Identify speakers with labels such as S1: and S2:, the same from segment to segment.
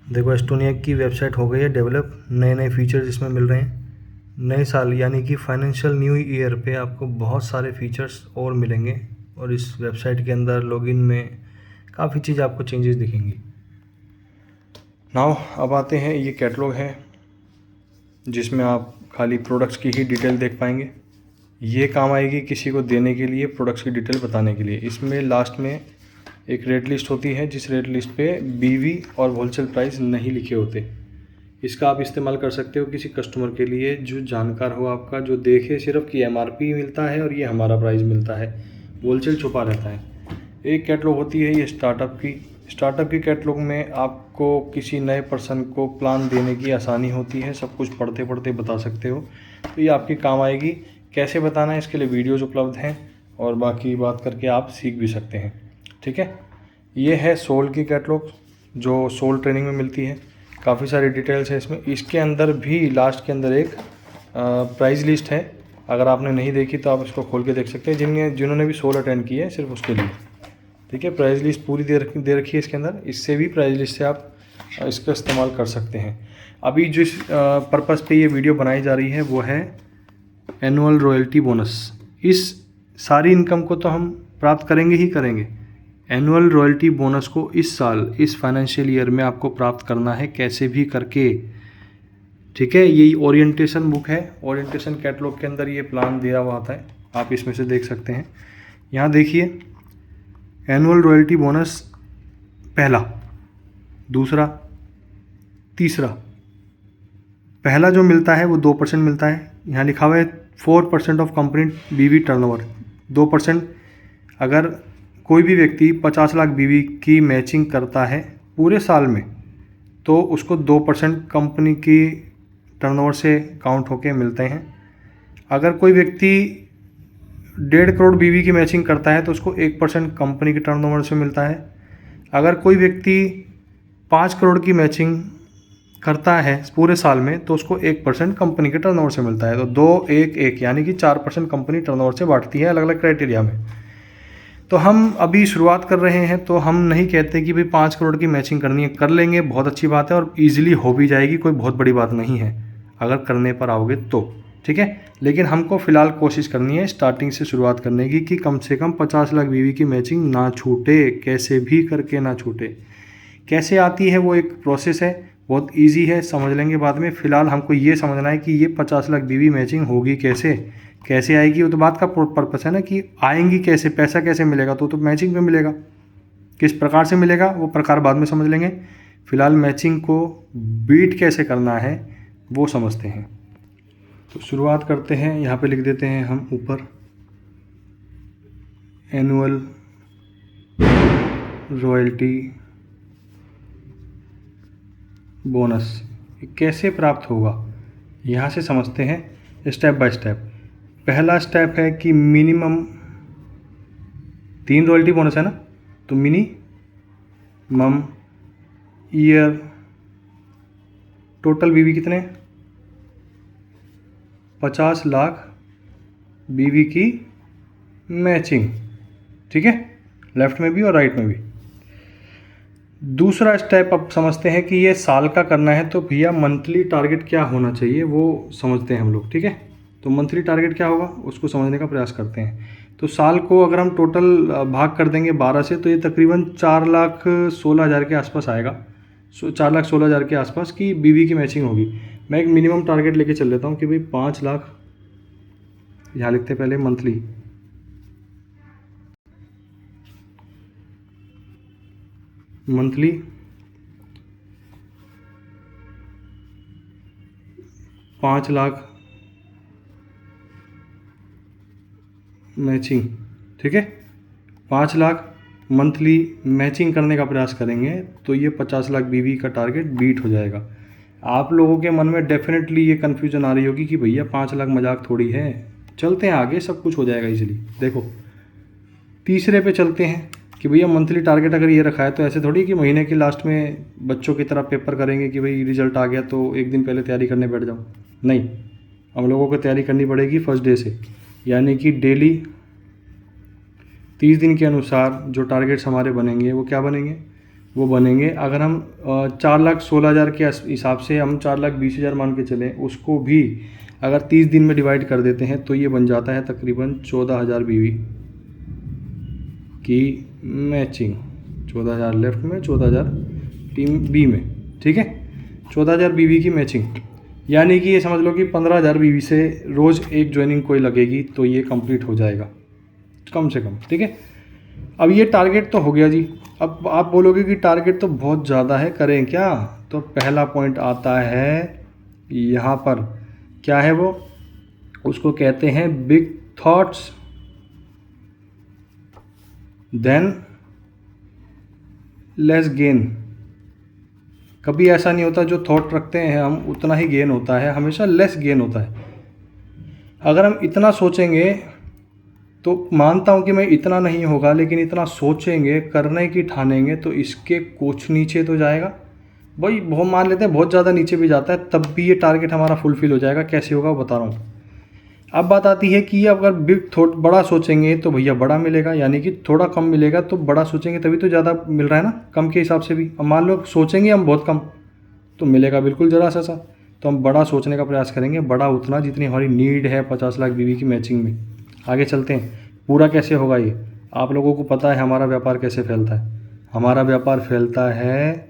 S1: देखो एस्टोनिया की वेबसाइट हो गई है डेवलप, नए नए फीचर्स इसमें मिल रहे हैं। नए साल यानी कि फाइनेंशियल न्यू ईयर पे आपको बहुत सारे फीचर्स और मिलेंगे और इस वेबसाइट के अंदर लॉगिन में काफ़ी चीज़ आपको चेंजेस दिखेंगी। नाउ अब आते हैं, ये कैटलॉग है जिसमें आप खाली प्रोडक्ट्स की ही डिटेल देख पाएंगे। ये काम आएगी किसी को देने के लिए, प्रोडक्ट्स की डिटेल बताने के लिए। इसमें लास्ट में एक रेट लिस्ट होती है जिस रेट लिस्ट पे बीवी और होलसेल प्राइस नहीं लिखे होते। इसका आप इस्तेमाल कर सकते हो किसी कस्टमर के लिए जो जानकार हो आपका, जो देखे सिर्फ कि एमआरपी मिलता है और ये हमारा प्राइस मिलता है, होलसेल छुपा रहता है। एक कैटलॉग होती है ये स्टार्टअप की कैटलॉग में आपको किसी नए पर्सन को प्लान देने की आसानी होती है, सब कुछ पढ़ते पढ़ते बता सकते हो, तो ये आपके काम आएगी। कैसे बताना है इसके लिए वीडियोज़ उपलब्ध हैं और बाकी बात करके आप सीख भी सकते हैं। ठीक है, ये है सोल की कैटलॉग जो सोल ट्रेनिंग में मिलती है। काफ़ी सारी डिटेल्स है इसमें। इसके अंदर भी लास्ट के अंदर एक प्राइस लिस्ट है, अगर आपने नहीं देखी तो आप इसको खोल के देख सकते हैं, जिन्होंने भी सोल अटेंड किया है सिर्फ उसके लिए। ठीक है, प्राइस लिस्ट पूरी दे रखी है इसके अंदर। इससे भी प्राइस लिस्ट से आप इसका इस्तेमाल कर सकते हैं। अभी जिस पर्पज़ पे ये वीडियो बनाई जा रही है वो है एनुअल रॉयल्टी बोनस। इस सारी इनकम को तो हम प्राप्त करेंगे ही करेंगे। एनुअल रॉयल्टी बोनस को इस साल, इस फाइनेंशियल ईयर में आपको प्राप्त करना है कैसे भी करके। ठीक है, यही ओरिएंटेशन बुक है, ओरिएंटेशन कैटलॉग के अंदर ये प्लान दिया हुआ आता है, आप इसमें से देख सकते हैं। यहाँ देखिए एनुअल रॉयल्टी बोनस पहला, दूसरा, तीसरा। पहला जो मिलता है वो 2% मिलता है। यहाँ लिखा हुआ है 4% ऑफ कंपनी बीवी टर्नओवर, 2%। अगर कोई भी व्यक्ति 50 लाख बीवी की मैचिंग करता है पूरे साल में तो उसको 2% कंपनी की टर्नओवर से काउंट होके मिलते हैं। अगर कोई व्यक्ति 1.5 करोड़ बीवी की मैचिंग करता है तो उसको 1% कंपनी के टर्नओवर से मिलता है। अगर कोई व्यक्ति 5 करोड़ की मैचिंग करता है पूरे साल में तो उसको 1% कंपनी के टर्नओवर से मिलता है। तो 2, 1, 1 यानी कि 4% कंपनी टर्नओवर से बांटती है अलग अलग क्राइटेरिया में। तो हम अभी शुरुआत कर रहे हैं तो हम नहीं कहते कि भाई 5 करोड़ की मैचिंग करनी है, कर लेंगे, बहुत अच्छी बात है और ईजिली हो भी जाएगी, कोई बहुत बड़ी बात नहीं है अगर करने पर आओगे तो। ठीक है, लेकिन हमको फ़िलहाल कोशिश करनी है स्टार्टिंग से शुरुआत करने की कि कम से कम 50 लाख बीवी की मैचिंग ना छूटे, कैसे भी करके ना छूटे। कैसे आती है वो एक प्रोसेस है, बहुत इजी है, समझ लेंगे बाद में। फ़िलहाल हमको ये समझना है कि ये 50 लाख बीवी मैचिंग होगी कैसे, कैसे आएगी, वो तो बात का पर्पस है ना कि आएंगी कैसे, पैसा कैसे मिलेगा, तो मैचिंग पे मिलेगा। किस प्रकार से मिलेगा वो प्रकार बाद में समझ लेंगे। फ़िलहाल मैचिंग को बीट कैसे करना है वो समझते हैं। तो शुरुआत करते हैं, यहाँ पे लिख देते हैं हम ऊपर एनुअल रॉयल्टी बोनस कैसे प्राप्त होगा, यहाँ से समझते हैं स्टेप बाय स्टेप। पहला स्टेप है कि मिनिमम 3 रॉयल्टी बोनस है ना, तो मिनिमम ईयर टोटल बीवी कितने, 50 लाख बीवी की मैचिंग। ठीक है, लेफ्ट में भी और राइट में भी। दूसरा स्टेप अब समझते हैं कि ये साल का करना है तो भैया मंथली टारगेट क्या होना चाहिए वो समझते हैं हम लोग। ठीक है, तो मंथली टारगेट क्या होगा उसको समझने का प्रयास करते हैं। तो साल को अगर हम टोटल भाग कर देंगे 12 से तो ये तकरीबन 4,16,000 के आसपास आएगा। 4,16,000 के आसपास की बीवी की मैचिंग होगी। मैं एक मिनिमम टारगेट लेके चल लेता हूँ कि भाई 5 लाख, यहाँ लिखते हैं पहले मंथली, मंथली 5 लाख मैचिंग। ठीक है, 5 लाख मंथली मैचिंग करने का प्रयास करेंगे तो ये 50 लाख बीवी का टारगेट बीट हो जाएगा। आप लोगों के मन में डेफिनेटली ये कन्फ्यूजन आ रही होगी कि भैया 5 लाख मजाक थोड़ी है, चलते हैं आगे, सब कुछ हो जाएगा इजीली। देखो तीसरे पे चलते हैं कि भैया मंथली टारगेट अगर ये रखा है तो ऐसे थोड़ी कि महीने के लास्ट में बच्चों की तरह पेपर करेंगे कि भाई रिजल्ट आ गया तो एक दिन पहले तैयारी करने बैठ जाओ। नहीं, हम लोगों को तैयारी करनी पड़ेगी फर्स्ट डे से, यानी कि डेली 30 दिन के अनुसार जो टारगेट्स हमारे बनेंगे वो क्या बनेंगे, वो बनेंगे। अगर हम 4,16,000 के हिसाब से हम 4,20,000 मान के चलें, उसको भी अगर 30 दिन में डिवाइड कर देते हैं तो ये बन जाता है तकरीबन 14,000 बीवी की मैचिंग। 14,000 लेफ्ट में, 14,000 टीम बी में, ठीक है। 14,000 बीवी की मैचिंग, यानी कि ये समझ लो कि 15,000 बीवी से रोज़ एक ज्वाइनिंग कोई लगेगी तो ये कंप्लीट हो जाएगा कम से कम, ठीक है। अब ये टारगेट तो हो गया जी। अब आप बोलोगे कि टारगेट तो बहुत ज़्यादा है, करें क्या? तो पहला पॉइंट आता है यहाँ पर, क्या है वो? उसको कहते हैं big thoughts than less gain. कभी ऐसा नहीं होता जो थॉट रखते हैं हम उतना ही गेन होता है, हमेशा लेस गेन होता है। अगर हम इतना सोचेंगे तो मानता हूँ कि मैं इतना नहीं होगा, लेकिन इतना सोचेंगे, करने की ठानेंगे तो इसके कुछ नीचे तो जाएगा भाई। बहुत मान लेते हैं बहुत ज़्यादा नीचे भी जाता है, तब भी ये टारगेट हमारा फुलफिल हो जाएगा। कैसे होगा वो बता रहा हूँ। अब बात आती है कि अगर बिग थॉट बड़ा सोचेंगे तो भैया बड़ा मिलेगा, यानी कि थोड़ा कम मिलेगा तो बड़ा सोचेंगे तभी तो ज़्यादा मिल रहा है ना, कम के हिसाब से भी। अब मान लो सोचेंगे हम बहुत कम तो मिलेगा बिल्कुल ज़रा सा। तो हम बड़ा सोचने का प्रयास करेंगे, बड़ा उतना जितनी हमारी नीड है 50 लाख बीवी की मैचिंग में। आगे चलते हैं, पूरा कैसे होगा ये आप लोगों को पता है। हमारा व्यापार कैसे फैलता है? हमारा व्यापार फैलता है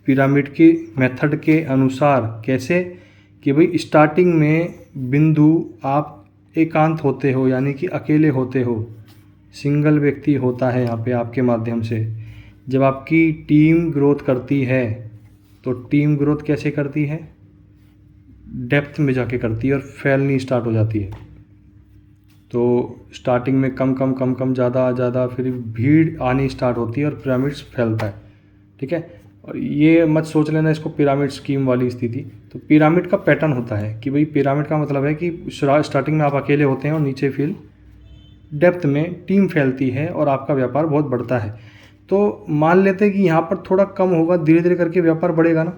S1: पिरामिड की मेथड के अनुसार। कैसे? कि भाई स्टार्टिंग में बिंदु आप एकांत होते हो, यानी कि अकेले होते हो, सिंगल व्यक्ति होता है यहाँ पे आपके माध्यम से। जब आपकी टीम ग्रोथ करती है तो टीम ग्रोथ कैसे करती है? डेप्थ में जाके करती है और फैलनी स्टार्ट हो जाती है। तो स्टार्टिंग में कम कम कम कम ज़्यादा ज़्यादा, फिर भीड़ आनी स्टार्ट होती है और पिरामिड्स फैलता है, ठीक है। और ये मत सोच लेना इसको पिरामिड स्कीम वाली स्थिति। तो पिरामिड का पैटर्न होता है कि भाई पिरामिड का मतलब है कि स्टार्टिंग में आप अकेले होते हैं और नीचे फिर डेप्थ में टीम फैलती है और आपका व्यापार बहुत बढ़ता है। तो मान लेते हैं कि यहाँ पर थोड़ा कम होगा, धीरे धीरे करके व्यापार बढ़ेगा ना।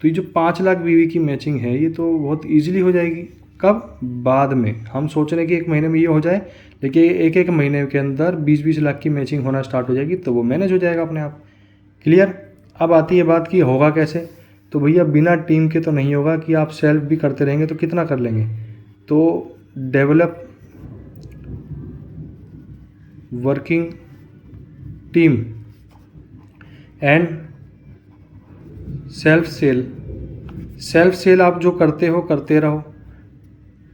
S1: तो ये जो 5 लाख बीवी की मैचिंग है ये तो बहुत ईजिली हो जाएगी। कब? बाद में। हम सोच रहे हैं कि 1 महीने में ये हो जाए, लेकिन एक महीने के अंदर 20-20 लाख की मैचिंग होना स्टार्ट हो जाएगी, तो वो मैनेज हो जाएगा अपने आप। क्लियर? अब आती है बात कि होगा कैसे। तो भैया बिना टीम के तो नहीं होगा कि आप सेल्फ भी करते रहेंगे तो कितना कर लेंगे। तो develop working team and self sell आप जो करते हो करते रहो,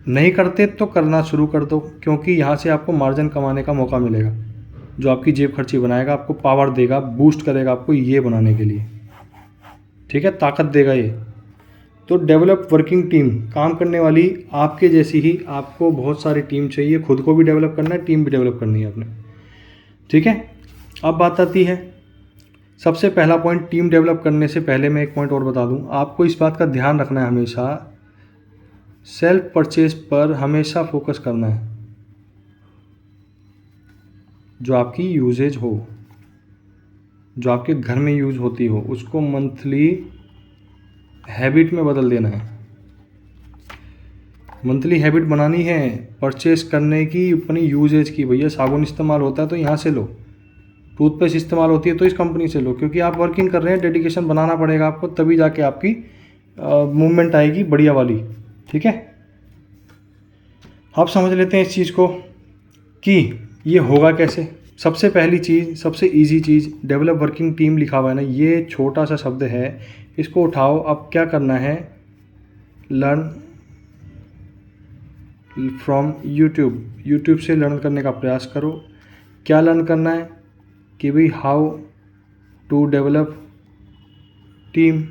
S1: नहीं करते तो करना शुरू कर दो, क्योंकि यहाँ से आपको मार्जिन कमाने का मौका मिलेगा जो आपकी जेब खर्ची बनाएगा, आपको पावर देगा, बूस्ट करेगा आपको ये बनाने के लिए, ठीक है, ताकत देगा ये। तो डेवलप वर्किंग टीम, काम करने वाली आपके जैसी ही आपको बहुत सारी टीम चाहिए। खुद को भी डेवलप करना है, टीम भी डेवलप करनी है अपने, ठीक है। अब बात आती है सबसे पहला पॉइंट, टीम डेवलप करने से पहले मैं एक पॉइंट और बता दूं, आपको इस बात का ध्यान रखना है, हमेशा सेल्फ परचेज पर हमेशा फोकस करना है। जो आपकी यूजेज हो, जो आपके घर में यूज होती हो, उसको मंथली हैबिट में बदल देना है। मंथली हैबिट बनानी है परचेस करने की, अपनी यूजेज की। भैया साबुन इस्तेमाल होता है तो यहाँ से लो, टूथपेस्ट इस्तेमाल होती है तो इस कंपनी से लो, क्योंकि आप वर्किंग कर रहे हैं, डेडिकेशन बनाना पड़ेगा आपको, तभी जाके आपकी मूवमेंट आएगी बढ़िया वाली, ठीक है। आप समझ लेते हैं इस चीज़ को कि ये होगा कैसे। सबसे पहली चीज़, सबसे इजी चीज़, डेवलप वर्किंग टीम लिखा हुआ है ना, ये छोटा सा शब्द है, इसको उठाओ। अब क्या करना है, लर्न फ्रॉम यूट्यूब से लर्न करने का प्रयास करो। क्या लर्न करना है कि भाई how to develop team.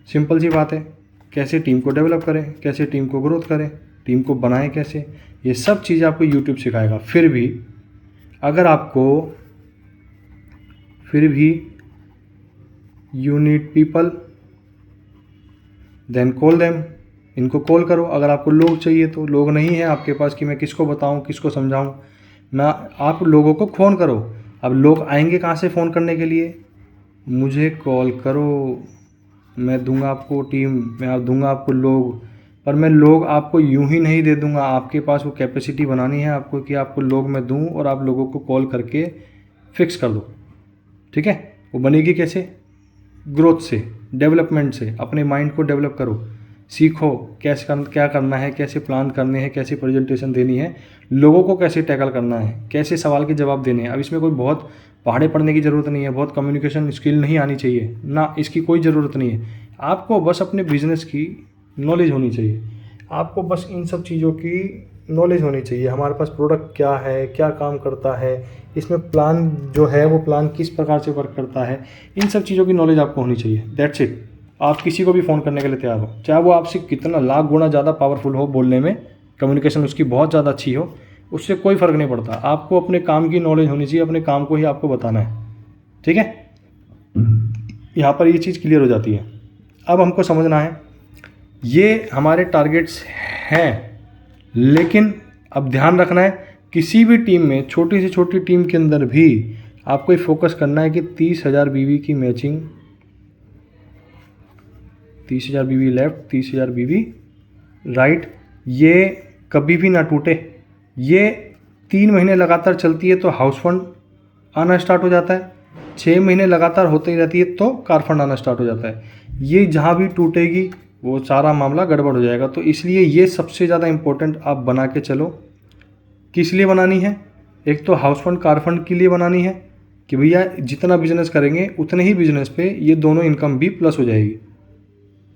S1: Simple सी बात है, कैसे टीम को डेवलप करें, कैसे टीम को ग्रोथ करें, टीम को बनाएं कैसे, ये सब चीज़ आपको यूट्यूब सिखाएगा। फिर भी अगर आपको you need people then call them, इनको कॉल करो। अगर आपको लोग चाहिए तो, लोग नहीं है आपके पास कि मैं किसको बताऊं, किसको समझाऊं, मैं आप लोगों को फ़ोन करो। अब लोग आएंगे कहाँ से फ़ोन करने के लिए? मुझे कॉल करो, मैं दूंगा आपको टीम, मैं दूंगा आपको लोग। पर मैं लोग आपको यूं ही नहीं दे दूंगा, आपके पास वो कैपेसिटी बनानी है आपको कि आपको लोग मैं दूं और आप लोगों को कॉल करके फिक्स कर दो, ठीक है। वो बनेगी कैसे? ग्रोथ से, डेवलपमेंट से। अपने माइंड को डेवलप करो, सीखो कैसे क्या करना है, कैसे प्लान करने हैं, कैसे प्रेजेंटेशन देनी है, लोगों को कैसे टैकल करना है, कैसे सवाल के जवाब देने हैं। अब इसमें कोई बहुत पहाड़े पढ़ने की ज़रूरत नहीं है, बहुत कम्युनिकेशन स्किल नहीं आनी चाहिए ना, इसकी कोई ज़रूरत नहीं है। आपको बस अपने बिजनेस की नॉलेज होनी चाहिए, आपको बस इन सब चीज़ों की नॉलेज होनी चाहिए। हमारे पास प्रोडक्ट क्या है, क्या काम करता है, इसमें प्लान जो है वो प्लान किस प्रकार से वर्क करता है, इन सब चीज़ों की नॉलेज आपको होनी चाहिए। That's it. आप किसी को भी फ़ोन करने के लिए तैयार हो, चाहे वो आपसे कितना लाख गुना ज़्यादा पावरफुल हो बोलने में, कम्युनिकेशन उसकी बहुत ज़्यादा अच्छी हो, उससे कोई फ़र्क नहीं पड़ता। आपको अपने काम की नॉलेज होनी चाहिए, अपने काम को ही आपको बताना है, ठीक है। यहाँ पर ये चीज़ क्लियर हो जाती है। अब हमको समझना है ये हमारे टारगेट्स हैं, लेकिन अब ध्यान रखना है किसी भी टीम में, छोटी से छोटी टीम के अंदर भी आपको ये फोकस करना है कि 30,000 बीवी की मैचिंग, 30,000 बीवी लेफ्ट, 30,000 बीवी राइट, ये कभी भी ना टूटे। ये 3 महीने लगातार चलती है तो हाउस फंड आना स्टार्ट हो जाता है, 6 महीने लगातार होते ही रहती है तो कार फंड आना स्टार्ट हो जाता है। ये जहाँ भी टूटेगी वो सारा मामला गड़बड़ हो जाएगा। तो इसलिए ये सबसे ज़्यादा इम्पोर्टेंट आप बना के चलो। किस लिए बनानी है? एक तो हाउस फंड कार फंड के लिए बनानी है कि भैया जितना बिजनेस करेंगे उतने ही बिजनेस पे ये दोनों इनकम भी प्लस हो जाएगी।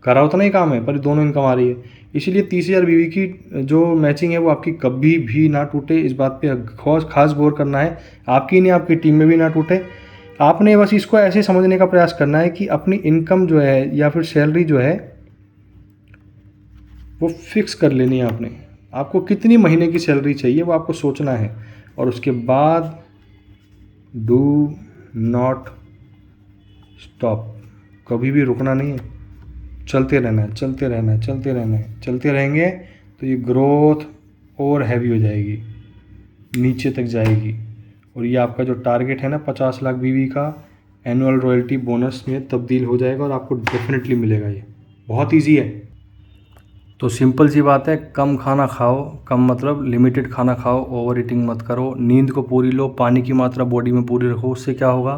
S1: करा उतना ही काम है पर दोनों इनकम आ रही है। इसीलिए 30,000 बीवी की जो मैचिंग है वो आपकी कभी भी ना टूटे, इस बात पे खास गौर करना है। आपकी नहीं, आपकी टीम में भी ना टूटे। आपने बस इसको ऐसे समझने का प्रयास करना है कि अपनी इनकम जो है या फिर सैलरी जो है वो फिक्स कर लेनी है आपने। आपको कितनी महीने की सैलरी चाहिए वो आपको सोचना है, और उसके बाद डू नॉट स्टॉप, कभी भी रुकना नहीं है, चलते रहना है, चलते रहना है, चलते रहना है। चलते रहेंगे तो ये ग्रोथ और हैवी हो जाएगी, नीचे तक जाएगी, और ये आपका जो टारगेट है ना 50 लाख बीवी का एनुअल रॉयल्टी बोनस में तब्दील हो जाएगा और आपको डेफिनेटली मिलेगा। ये बहुत ईजी है। तो सिंपल सी बात है, कम खाना खाओ, कम मतलब लिमिटेड खाना खाओ, ओवर ईटिंग मत करो, नींद को पूरी लो, पानी की मात्रा बॉडी में पूरी रखो। उससे क्या होगा,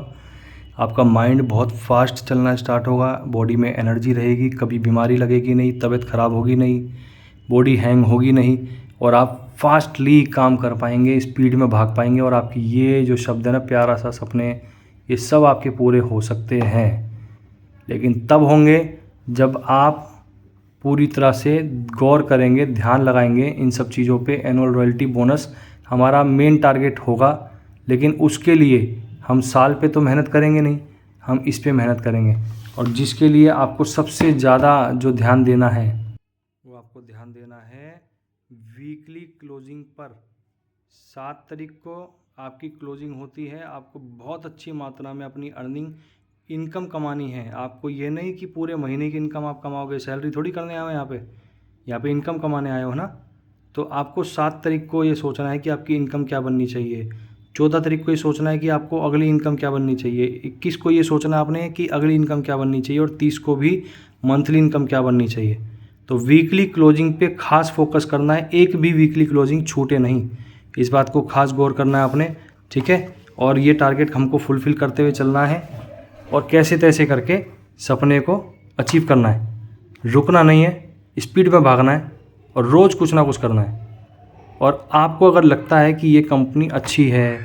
S1: आपका माइंड बहुत फास्ट चलना स्टार्ट होगा, बॉडी में एनर्जी रहेगी, कभी बीमारी लगेगी नहीं, तबीयत ख़राब होगी नहीं, बॉडी हैंग होगी नहीं, और आप फास्टली काम कर पाएंगे, स्पीड में भाग पाएंगे। और आपकी ये जो शब्द है ना, प्यारा सा सपने, ये सब आपके पूरे हो सकते हैं, लेकिन तब होंगे जब आप पूरी तरह से गौर करेंगे, ध्यान लगाएंगे इन सब चीज़ों पे। एनुअल रॉयल्टी बोनस हमारा मेन टारगेट होगा, लेकिन उसके लिए हम साल पे तो मेहनत करेंगे नहीं, हम इस पे मेहनत करेंगे। और जिसके लिए आपको सबसे ज़्यादा जो ध्यान देना है वो आपको ध्यान देना है वीकली क्लोजिंग पर। 7 तारीख को आपकी क्लोजिंग होती है, आपको बहुत अच्छी मात्रा में अपनी अर्निंग इनकम कमानी है। आपको ये नहीं कि पूरे महीने की इनकम आप कमाओगे, सैलरी थोड़ी करने आए हो यहाँ पे इनकम कमाने आए हो ना। तो आपको 7 तारीख को ये सोचना है कि आपकी इनकम क्या बननी चाहिए, 14 तारीख को ये सोचना है कि आपको अगली इनकम क्या बननी चाहिए, 21 को ये सोचना आपने कि अगली इनकम क्या बननी चाहिए, और 30 को भी मंथली इनकम क्या बननी चाहिए। तो वीकली क्लोजिंग पे खास फोकस करना है, एक भी वीकली क्लोजिंग छूटे नहीं, इस बात को खास गौर करना है आपने, ठीक है। और ये टारगेट हमको फुलफ़िल करते हुए चलना है, और कैसे तैसे करके सपने को अचीव करना है, रुकना नहीं है, स्पीड में भागना है, और रोज़ कुछ ना कुछ करना है। और आपको अगर लगता है कि ये कंपनी अच्छी है,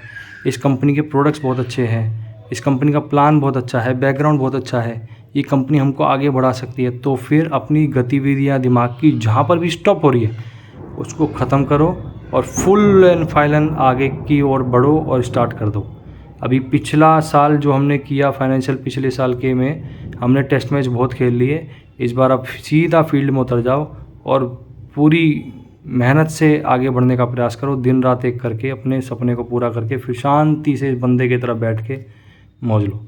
S1: इस कंपनी के प्रोडक्ट्स बहुत अच्छे हैं, इस कंपनी का प्लान बहुत अच्छा है, बैकग्राउंड बहुत अच्छा है, ये कंपनी हमको आगे बढ़ा सकती है, तो फिर अपनी गतिविधियाँ दिमाग की जहाँ पर भी स्टॉप हो रही है उसको ख़त्म करो और फुल एंड फाइनल आगे की ओर बढ़ो और स्टार्ट कर दो। अभी पिछला साल जो हमने किया फाइनेंशियल, पिछले साल के में हमने टेस्ट मैच बहुत खेल लिए। इस बार आप सीधा फील्ड में उतर जाओ और पूरी मेहनत से आगे बढ़ने का प्रयास करो, दिन रात एक करके अपने सपने को पूरा करके फिर शांति से बंदे की तरह बैठ के मौज लो।